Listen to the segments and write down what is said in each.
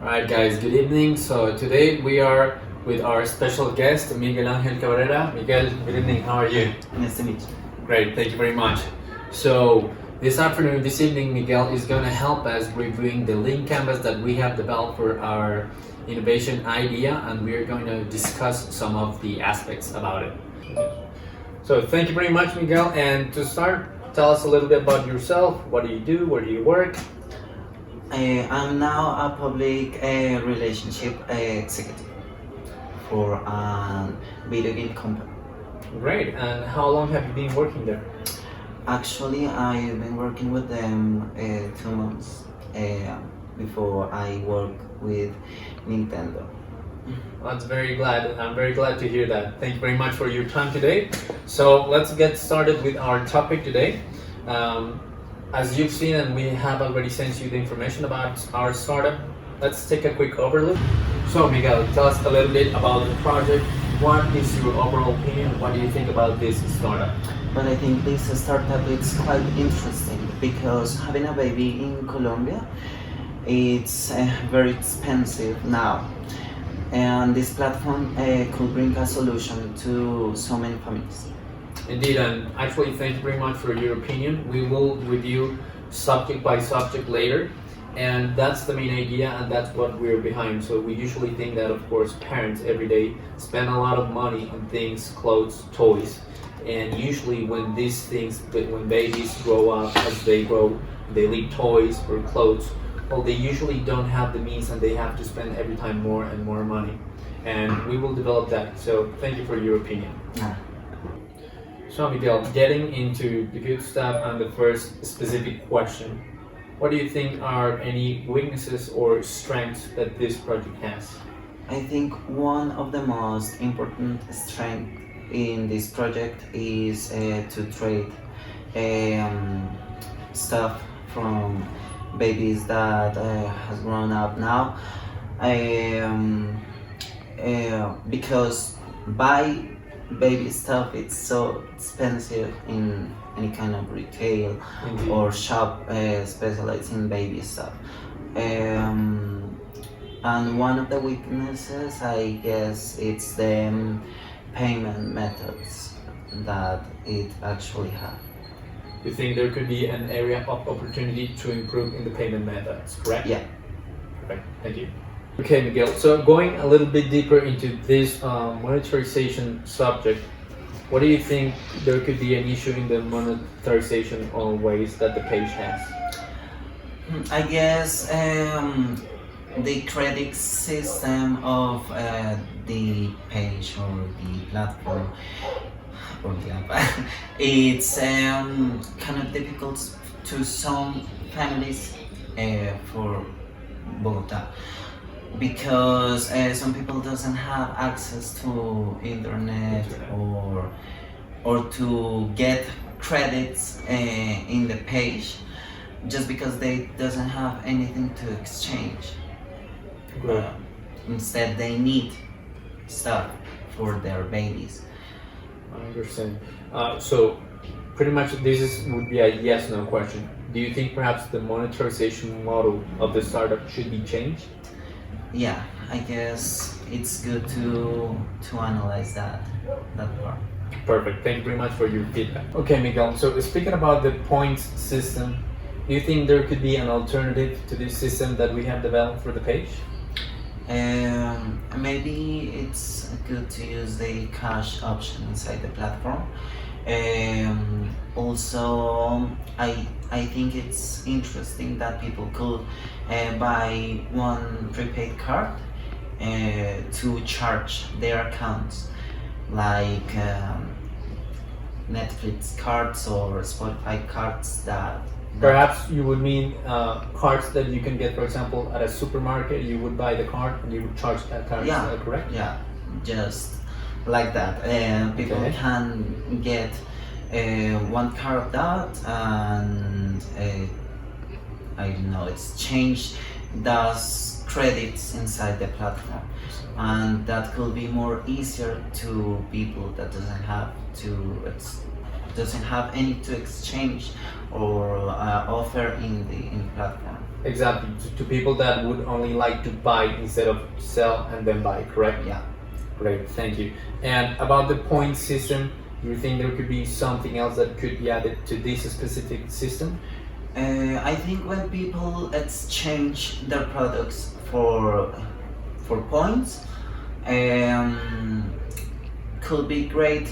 Alright guys, good evening. So today we are with our special guest, Miguel Angel Cabrera. Miguel, good evening, how are you? Nice to meet you. Great, thank you very much. So this evening, Miguel is going to help us reviewing the link canvas that we have developed for our innovation idea, and we are going to discuss some of the aspects about it. So thank you very much, Miguel. And to start, tell us a little bit about yourself. What do you do? Where do you work? I'm now a public relationship executive for a video game company. Great. And how long have you been working there? Actually, I've been working with them 2 months before I work with Nintendo. I'm very glad to hear that. Thank you very much for your time today. So let's get started with our topic today. As you've seen, and we have already sent you the information about our startup, let's take a quick overlook. So Miguel, tell us a little bit about the project. What is your overall opinion? What do you think about this startup? But I think this startup is quite interesting because having a baby in Colombia, it's very expensive now. And this platform could bring a solution to so many families. Indeed, and actually thank you very much for your opinion. We will review subject by subject later, and that's the main idea, and that's what we're behind. So we usually think that, of course, parents every day spend a lot of money on things, clothes, toys, and usually when babies grow up, as they grow, they need toys or clothes. Well, they usually don't have the means, and they have to spend every time more and more money. And we will develop that. So thank you for your opinion. Yeah. So Miguel, getting into the good stuff and the first specific question, what do you think are any weaknesses or strengths that this project has? I think one of the most important strengths in this project is to trade stuff from babies that has grown up now, because buy baby stuff it's so expensive in any kind of retail. Indeed. Or shop specialized in baby stuff. And one of the weaknesses, I guess, it's the payment methods that it actually has. You think there could be an area of opportunity to improve in the payment methods, correct? Yeah. Correct. Thank you. Okay, Miguel. So going a little bit deeper into this monetization subject, what do you think there could be an issue in the monetization or ways that the page has? I guess the credit system of the page or the platform or the app, it's kind of difficult to some families for Bogota, because some people doesn't have access to internet or to get credits in the page, just because they doesn't have anything to exchange. Instead, they need stuff for their babies. I understand. So pretty much would be a yes/no question. Do you think perhaps the monetization model of the startup should be changed? Yeah, I guess it's good to analyze that part. Perfect. Thank you very much for your feedback. Okay, Miguel. So speaking about the points system, do you think there could be an alternative to this system that we have developed for the page? Maybe it's good to use the cash option inside the platform. Also, I think it's interesting that people could buy one prepaid card to charge their accounts, like Netflix cards or Spotify cards that Perhaps you would mean cards that you can get, for example, at a supermarket. You would buy the card and you would charge that card. Yeah. Is that correct? Yeah, just like that. People Okay. can get one card of that, and I don't know, exchange those credits inside the platform, and that could be more easier to people that doesn't have any to exchange or offer in the platform. Exactly, to people that would only like to buy instead of sell and then buy, correct? Yeah. Great, thank you. And about the point system, do you think there could be something else that could be added to this specific system? I think when people exchange their products for points, um, could be great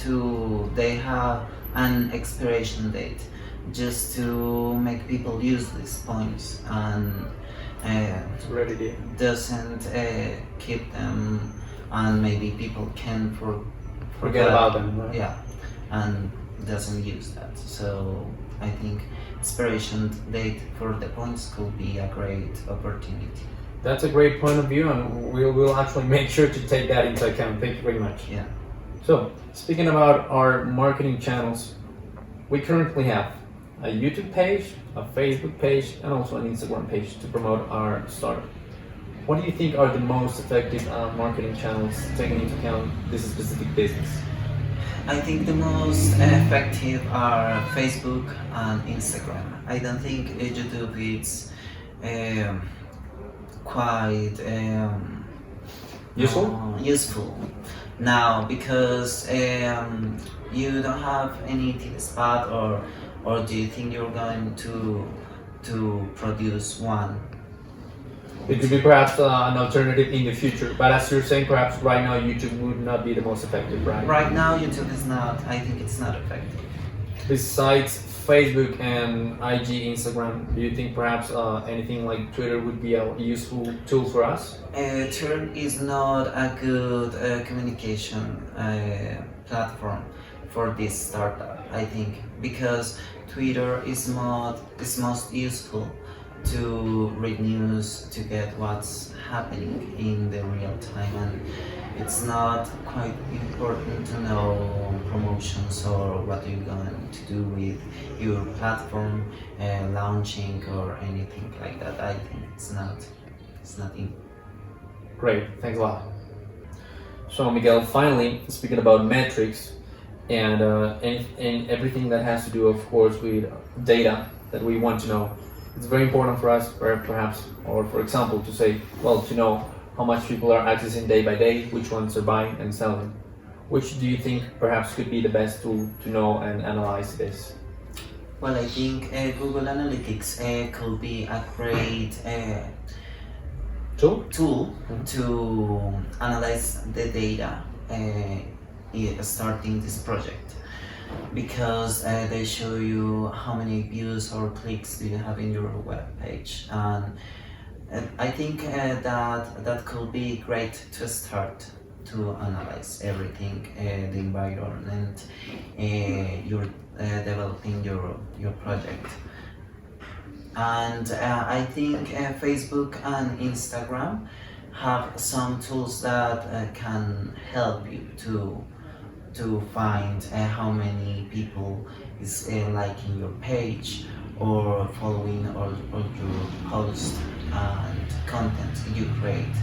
to they have an expiration date, just to make people use these points and It's a great idea. doesn't keep them, and maybe people can Forget about them, right? yeah, and doesn't use that. So I think expiration date for the points could be a great opportunity. That's a great point of view, and we'll actually make sure to take that into account. Thank you very much. Yeah. So, speaking about our marketing channels, we currently have a YouTube page, a Facebook page, and also an Instagram page to promote our startup. What do you think are the most effective marketing channels taking into account this specific business? I think the most effective are Facebook and Instagram. I don't think YouTube is um, quite useful now, because you don't have any TV spot, or do you think you're going to produce one? It could be perhaps an alternative in the future, but as you're saying, perhaps right now YouTube would not be the most effective, right? Right now YouTube is not, I think it's not effective. Besides Facebook and IG, Instagram, do you think perhaps anything like Twitter would be a useful tool for us? Twitter is not a good communication platform for this startup, I think, because Twitter is most useful to read news, to get what's happening in the real time, and it's not quite important to know promotions or what you're going to do with your platform, launching or anything like that. I think it's not in. Great, thanks a lot. So Miguel, finally, speaking about metrics and everything that has to do, of course, with data that we want to know, it's very important for us, or perhaps, or for example, to say, well, to know how much people are accessing day by day, which ones are buying and selling. Which do you think perhaps could be the best tool to know and analyze this? Well, I think Google Analytics could be a great Tool? tool to analyze the data starting this project, because they show you how many views or clicks do you have in your web page, and I think that could be great to start to analyze everything, the environment you're developing your project. And I think Facebook and Instagram have some tools that can help you to find how many people is liking your page or following all your post and content you create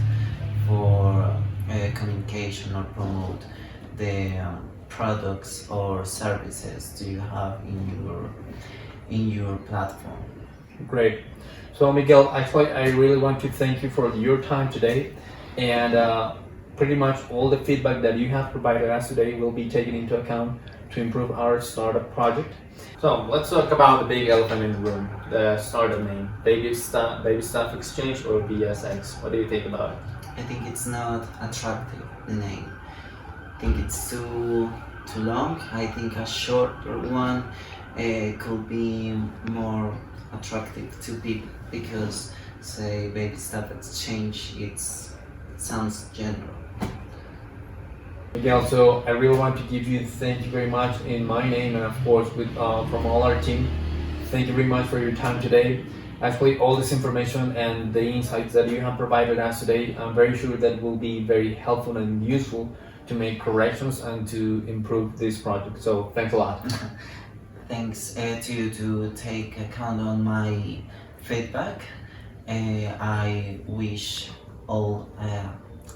for communication or promote the products or services do you have in your platform. Great. So Miguel, actually, I really want to thank you for your time today, and pretty much all the feedback that you have provided us today will be taken into account to improve our startup project. So let's talk about the big elephant in the room, the startup name, Baby Stuff Exchange or BSX. What do you think about it? I think it's not attractive, the name. I think it's too long. I think a shorter one could be more attractive to people, because say Baby Stuff Exchange, it sounds general. Miguel, so I really want to give you thank you very much in my name and of course with from all our team. Thank you very much for your time today. Actually, all this information and the insights that you have provided us today, I'm very sure that will be very helpful and useful to make corrections and to improve this project. So thanks a lot. Thanks to you to take account on my feedback. I wish all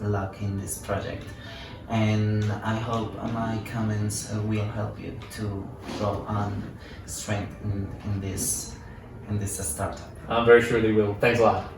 luck in this project, and I hope my comments will help you to grow and strengthen in this in this startup. I'm very sure they will. Thanks a lot.